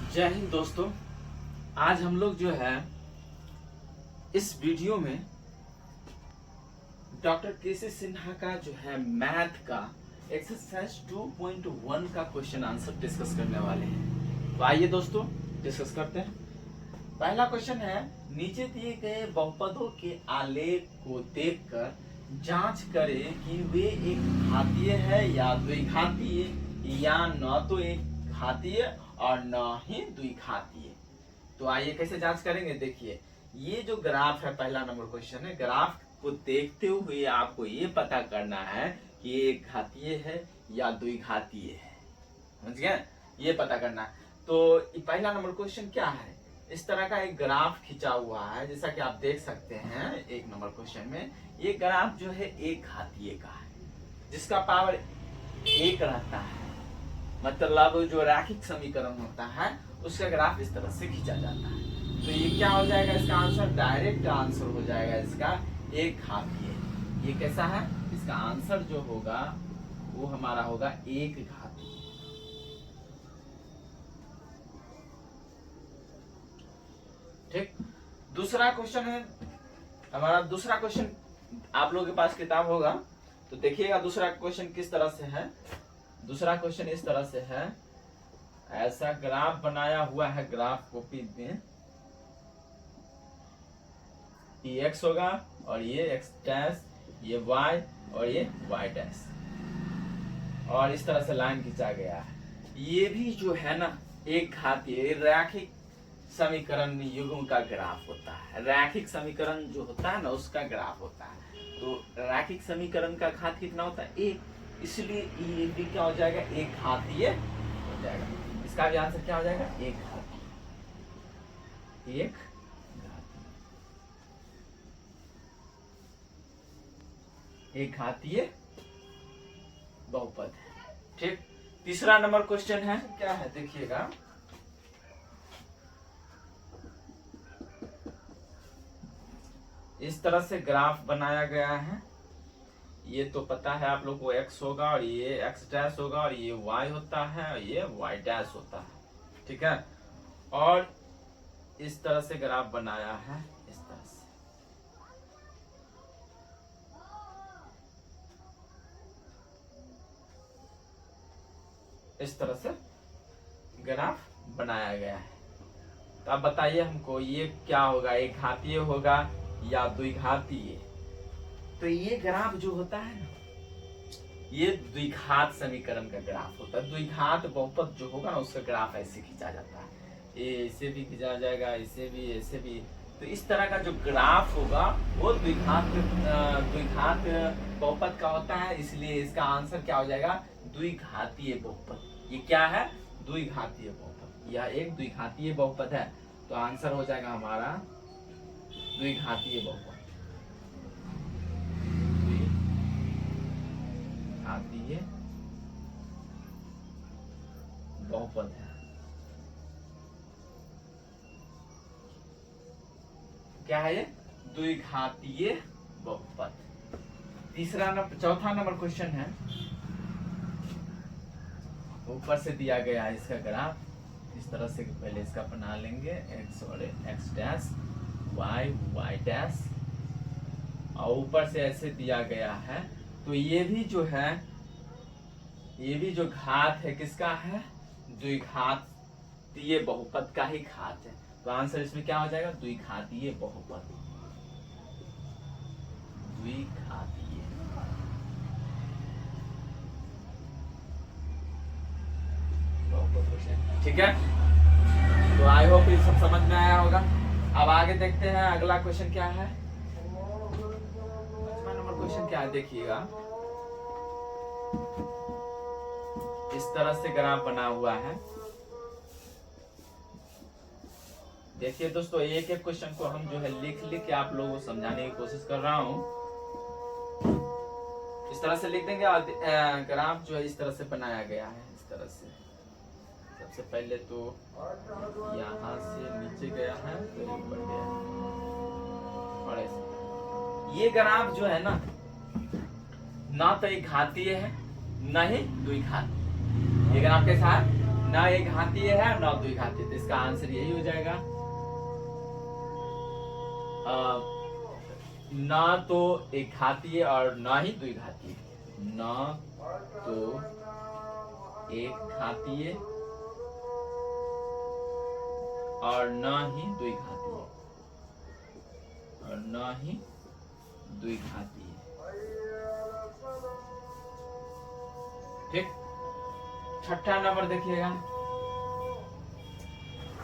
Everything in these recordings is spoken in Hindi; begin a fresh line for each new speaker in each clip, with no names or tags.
जय हिंद दोस्तों। आज हम लोग जो है इस वीडियो में डॉक्टर के.सी. सिन्हा का जो है मैथ का एक्सरसाइज 2.1 का क्वेश्चन आंसर डिस्कस करने वाले हैं। तो आइए दोस्तों डिस्कस करते हैं। पहला क्वेश्चन है, नीचे दिए गए बहुपदों के आलेख को देखकर जांच करें कि वे एक घातीय है या द्विघातीय या न तो एक घातीय और न ही द्विघातीय। तो आइए कैसे जांच करेंगे। देखिए ये जो ग्राफ है, पहला नंबर क्वेश्चन है, ग्राफ को देखते हुए आपको ये पता करना है कि ये एक घातीय है या द्विघातीय है। समझ गए, ये पता करना है। तो पहला नंबर क्वेश्चन क्या है, इस तरह का एक ग्राफ खिंचा हुआ है, जैसा कि आप देख सकते हैं एक नंबर क्वेश्चन में। ये ग्राफ जो है एक घातीय का है जिसका पावर एक रहता है, मतलब जो रैखिक समीकरण होता है उसका ग्राफ इस तरह से खींचा जाता है। तो ये क्या हो जाएगा, इसका आंसर डायरेक्ट आंसर हो जाएगा इसका एक घातीय। ये कैसा है, इसका आंसर जो होगा वो हमारा होगा एक घातीय। ठीक। दूसरा क्वेश्चन है हमारा, दूसरा क्वेश्चन आप लोगों के पास किताब होगा तो देखिएगा दूसरा क्वेश्चन किस तरह से है। दूसरा क्वेश्चन इस तरह से है, ऐसा ग्राफ बनाया हुआ है, ग्राफ कॉपी में ये x होगा और ये x डैश, ये y और ये y डैश, और इस तरह से लाइन खींचा गया है। ये भी जो है ना एक घातीय रैखिक समीकरण युग्म का ग्राफ होता है। रैखिक समीकरण जो होता है ना उसका ग्राफ होता है। तो रैखिक समीकरण का घात कितना होता है, एक, इसलिए ये भी क्या हो जाएगा, एक घातीय हो जाएगा। इसका भी आंसर क्या हो जाएगा, एक घातीय। एक घातीय, एक घातीय बहुपद है। ठीक। तीसरा नंबर क्वेश्चन है, क्या है देखिएगा, इस तरह से ग्राफ बनाया गया है। ये तो पता है आप लोग को x होगा और ये x डैश होगा और ये y होता है और ये y डैश होता है। ठीक है। और इस तरह से ग्राफ बनाया है, इस तरह से। इस तरह से ग्राफ बनाया गया है। तो अब बताइए हमको ये क्या होगा, एक घातीय होगा या द्विघातीय। तो ये ग्राफ जो होता है ना ये द्विघात समीकरण का ग्राफ होता है। द्विघात बहुपद जो होगा ना उसका ग्राफ ऐसे खींचा जाता है, ये इसे भी खींचा जाएगा, इसे भी, ऐसे भी। तो इस तरह का जो ग्राफ होगा वो द्विघात बहुपद का होता है, इसलिए इसका आंसर क्या हो जाएगा, द्विघातीय बहुपद। ये क्या है, द्विघातीय बहुपद। यह एक द्विघातीय बहुपद है। तो आंसर हो जाएगा हमारा द्विघातीय बहुपद। द्विघातीय बहुपद है। क्या है ये, द्विघातीय बहुपद। चौथा नंबर क्वेश्चन है, ऊपर से दिया गया है इसका ग्राफ इस तरह से। पहले इसका बना लेंगे, x और x डैश, y डैश, और ऊपर से ऐसे दिया गया है। तो ये भी जो है, ये भी जो घात है किसका है, द्विघातीय बहुपद का ही घात है। तो आंसर इसमें क्या हो जाएगा, द्विघातीय बहुपद। द्विघातीय, ठीक है। तो आई होप ये सब समझ में आया होगा। अब आगे देखते हैं अगला क्वेश्चन क्या है। पांचवा नंबर क्वेश्चन क्या है देखिएगा, इस तरह से ग्राफ बना हुआ है। देखिए दोस्तों, एक एक क्वेश्चन को हम जो है लिख के आप लोगों को समझाने की कोशिश कर रहा हूं। इस तरह से लिख देंगे और ग्राफ जो है इस तरह से बनाया गया है, इस तरह से। सबसे पहले तो यहाँ से नीचे गया है फिर ऊपर गया है, और ऐसे। ये ग्राफ जो है ना तो एक घातीय है न ही द्विघातीय। ये ग्राफ कैसा है, ना एक घातीय है ना द्विघातीय, तो इसका आंसर यही हो जाएगा। ना तो एक घातीय और ना ही द्विघातीय, ना तो एक घातीय और ना ही द्विघातीय, और ना ही द्विघातीय। ठीक, छठा नंबर देखिएगा।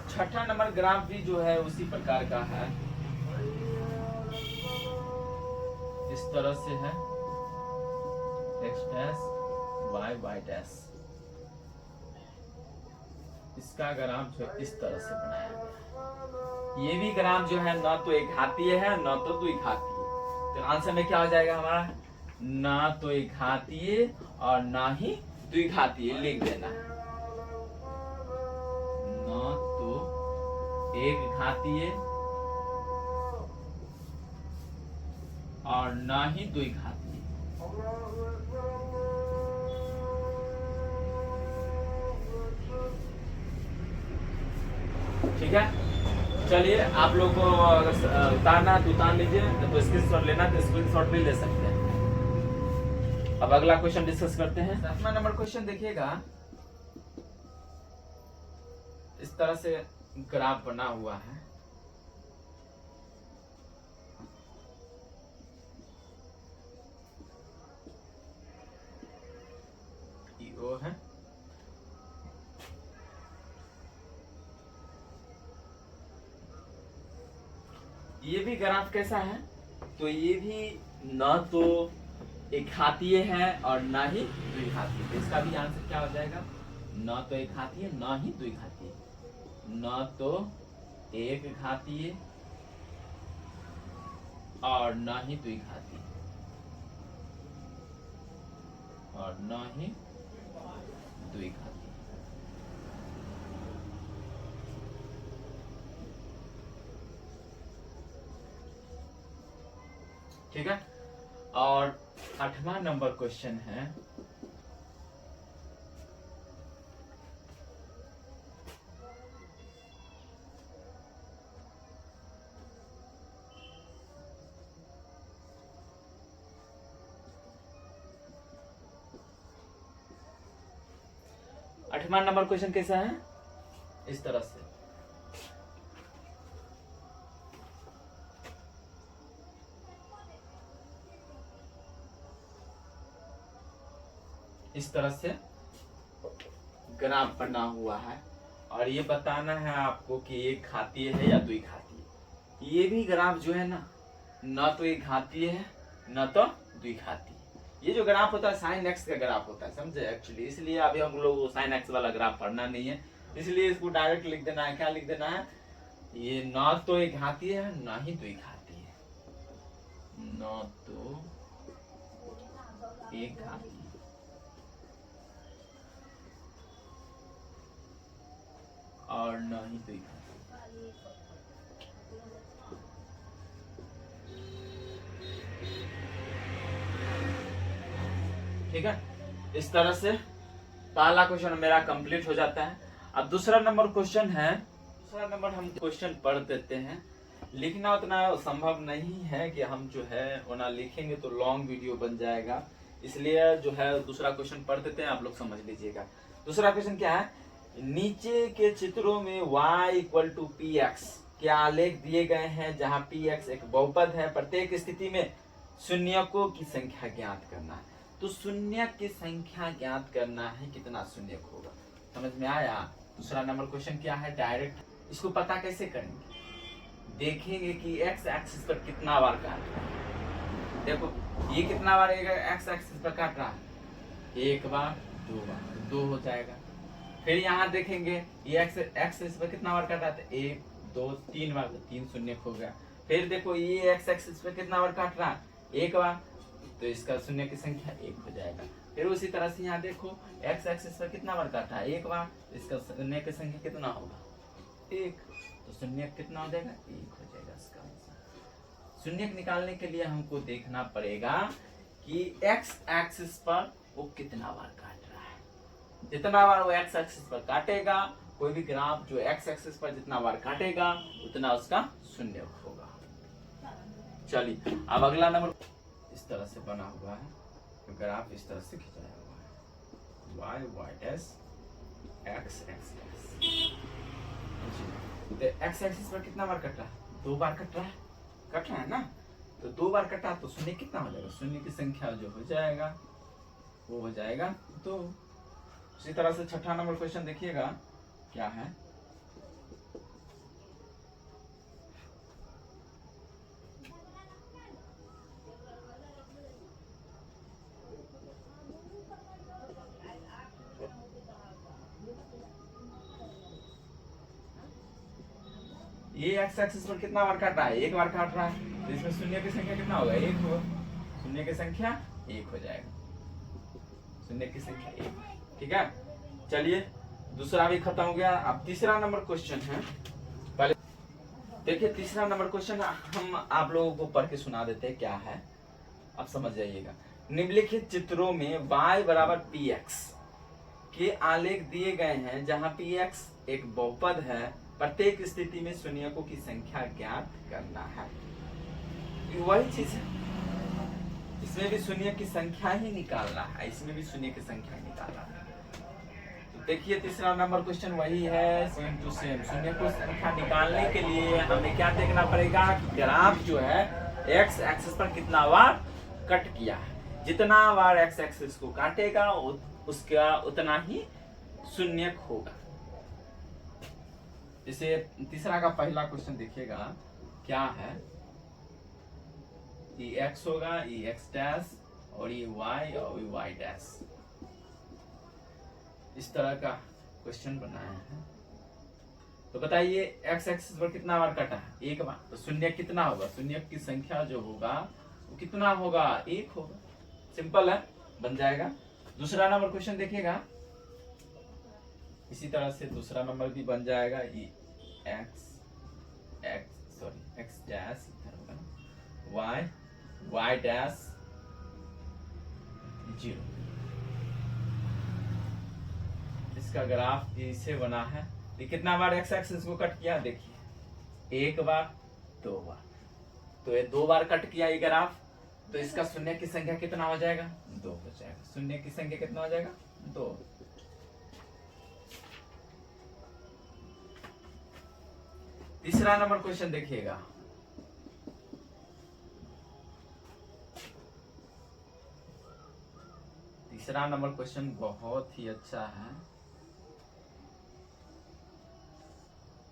छठा नंबर ग्राफ भी जो है उसी प्रकार का है, इस तरह से है, x डैश y डैश। इसका ग्राफ जो इस तरह से बनाया गया। ये भी ग्राफ जो है ना तो एक घातीय है ना तो द्विघातीय, तो आंसर में क्या हो जाएगा हमारा, ना तो एक घातीय और ना ही द्विघातीय लिख देना है। ना तो एक घातीय और ना ही द्विघातीय। ठीक है, चलिए आप लोग को उतारना तो उतार लीजिए, तो स्क्रीनशॉट लेना तो स्क्रीनशॉट भी ले सकते हैं। अब अगला क्वेश्चन डिस्कस करते हैं। 7वां नंबर क्वेश्चन देखिएगा, इस तरह से ग्राफ बना हुआ है। वो है ये भी ग्राफ कैसा है, तो ये भी ना तो एक घातीय है और ना ही द्विघातीय, तो इसका भी आंसर क्या हो जाएगा, ना तो एक घातीय ना ही द्विघातीय। ना तो एक घातीय और ना ही द्विघातीय, और ना ही द्विघातीय। ठीक है, और 8वां नंबर क्वेश्चन है, आठवां नंबर क्वेश्चन कैसा है, इस तरह से ग्राफ बना हुआ है, और ये बताना है आपको कि एक घातीय है या द्विघातीय। ये भी ग्राफ जो है ना तो एक घातीय है ना तो द्विघातीय। ये जो ग्राफ होता है साइन एक्स का ग्राफ होता है, समझे एक्चुअली, इसलिए अभी हम लोग साइन एक्स वाला ग्राफ पढ़ना नहीं है, इसलिए इसको डायरेक्ट लिख देना है। क्या लिख देना है, ये ना तो एक घातीय है ना ही द्विघातीय, ना तो एक घातीय और ना ही द्विघातीय। ठीक है, इस तरह से पहला क्वेश्चन मेरा कंप्लीट हो जाता है। अब दूसरा नंबर क्वेश्चन है, दूसरा नंबर हम क्वेश्चन पढ़ देते हैं। लिखना उतना संभव नहीं है कि हम जो है वरना लिखेंगे तो लॉन्ग वीडियो बन जाएगा, इसलिए जो है दूसरा क्वेश्चन पढ़ देते हैं, आप लोग समझ लीजिएगा। दूसरा क्वेश्चन क्या है, नीचे के चित्रों में y equal to P X के आलेख दिए गए हैं, जहां पी एक्स एक बहुपद है। प्रत्येक स्थिति में शून्यकों की संख्या ज्ञात करना है। तो शून्य की संख्या ज्ञात करना है, कितना शून्यक होगा, समझ में आया। दूसरा नंबर क्वेश्चन क्या है, डायरेक्ट इसको पता कैसे करेंगे, देखेंगे कि एक्स एक्सिस पर कितना बार काट रहा है। देखो ये कितना बार एक्स एक्सिस पर काट रहा है, एक बार दो बार, दो हो जाएगा। फिर यहाँ देखेंगे ये एक्स एक्सिस पर कितना बार काट रहा है, एक दो तीन बार, तो तीन शून्य हो गया। फिर देखो ये एक्स एक्सिस पर कितना बार काट रहा है, एक बार, तो इसका शून्य की संख्या एक हो जाएगा। फिर उसी तरह से यहाँ देखो एक्स एक्सिस पर कितना बार काटा है, एक बार, तो इसका शून्य की संख्या कितना होगा, एक, तो शून्य कितना हो जाएगा, एक हो जाएगा इसका आंसर। शून्य निकालने के लिए हमको देखना पड़ेगा कि एक्स एक्सिस पर वो कितना बार काट रहा है। जितना बार वो एक्स एक्सिस पर काटेगा, कोई भी ग्राफ जो एक्स एक्सिस पर जितना बार काटेगा उतना उसका शून्य होगा। चलिए अब अगला नंबर इस तरह से बना हुआ है, तो ग्राफ इस तरह से खिंचाया हुआ है, Y Y dash X X dash. तो एक्स एक्सिस पर कितना बार कट रहा है? 2 बार कट रहा है ना। तो 2 बार कटा तो शून्य कितना हो जाएगा? शून्य की संख्या जो हो जाएगा वो हो जाएगा 2। इसी तरह से छठा नंबर क्वेश्चन देखिएगा क्या है। ये एक्स एक्सिस पर कितना बार काट रहा है? 1 बार काट रहा है, तो इसमें शून्य की संख्या कितना होगा? 1 होगा। शून्य की संख्या 1 हो जाएगा, शून्य की संख्या 1। ठीक है, चलिए दूसरा भी खत्म हो गया। अब तीसरा नंबर क्वेश्चन है। पहले देखिए तीसरा नंबर क्वेश्चन हम आप लोगों को पढ़ के सुना देते हैं क्या है, अब समझ जाइएगा। निम्नलिखित चित्रों में y बराबर px के आलेख दिए गए हैं, जहां px एक बहुपद है। प्रत्येक स्थिति में शून्यकों की संख्या ज्ञात करना है। वही चीज है, इसमें भी शून्य की संख्या ही निकालना है, इसमें भी शून्य की संख्या निकालना है। तो देखिए तीसरा नंबर क्वेश्चन वही है, सेम टू सेम। शून्य को संख्या निकालने के लिए हमें क्या देखना पड़ेगा कि ग्राफ जो है एक्स एक्सिस पर कितना बार कट किया है। जितना बार एक्स एक्सिस को काटेगा उसका उतना ही शून्य होगा। जैसे तीसरा का पहला क्वेश्चन देखिएगा क्या है। ये एक्स होगा, ये एक्स डैश, और ये वाई और ये वाई डैश। इस तरह का क्वेश्चन बनाया है। तो बताइए एक्स एक्सिस पर कितना बार कटा है? 1 बार। तो शून्य कितना होगा? शून्य की संख्या जो होगा वो कितना होगा? 1 होगा। सिंपल है, बन जाएगा। दूसरा नंबर क्वेश्चन देखिएगा, इसी तरह से दूसरा नंबर भी बन जाएगा। ये एक्स डैश इधर होगा ना, वाई डैश 0। इसका ग्राफ इसे बना है। ये कितना बार एक्स एक्सिस को कट किया? देखिए 1 बार, 2 बार। तो ये 2 बार कट किया ये ग्राफ, तो इसका शून्य की संख्या कितना हो जाएगा? 2 हो जाएगा। शून्य की संख्या कितना हो जाएगा? 2। तीसरा नंबर क्वेश्चन देखिएगा। तीसरा नंबर क्वेश्चन बहुत ही अच्छा है,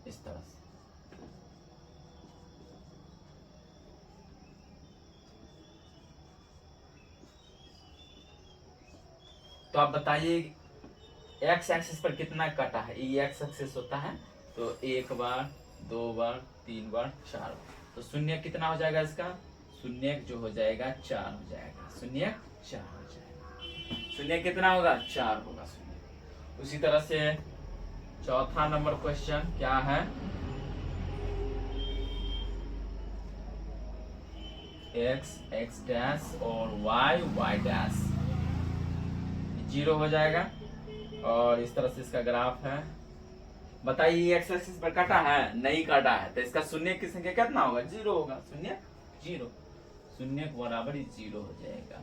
इस तरह से। तो आप बताइए एक्स एक्सिस पर कितना कटा है? ये एक्स एक्सिस होता है, तो 1 बार, 2 बार, 3 बार, 4 बार। तो शून्य कितना हो जाएगा इसका? शून्य जो हो जाएगा 4 हो जाएगा। शून्य 4 हो जाएगा। शून्य कितना होगा? 4 होगा शून्य। उसी तरह से चौथा नंबर क्वेश्चन क्या है? एक्स एक्स डैश और वाई वाई डैश 0 हो जाएगा। और इस तरह से इसका ग्राफ है। बताइए एक्स एक्सिस पर काटा है? नहीं काटा है, तो इसका शून्य की संख्या कितना होगा? 0 होगा। शून्य 0, शून्य के बराबर ही 0 हो जाएगा।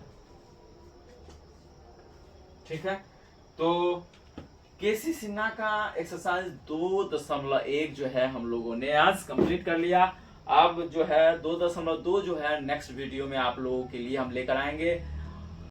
ठीक है, तो केसी सिन्हा का एक्सरसाइज 2.1 जो है हम लोगों ने आज कंप्लीट कर लिया। अब जो है 2.2 जो है नेक्स्ट वीडियो में आप लोगों के लिए हम लेकर आएंगे।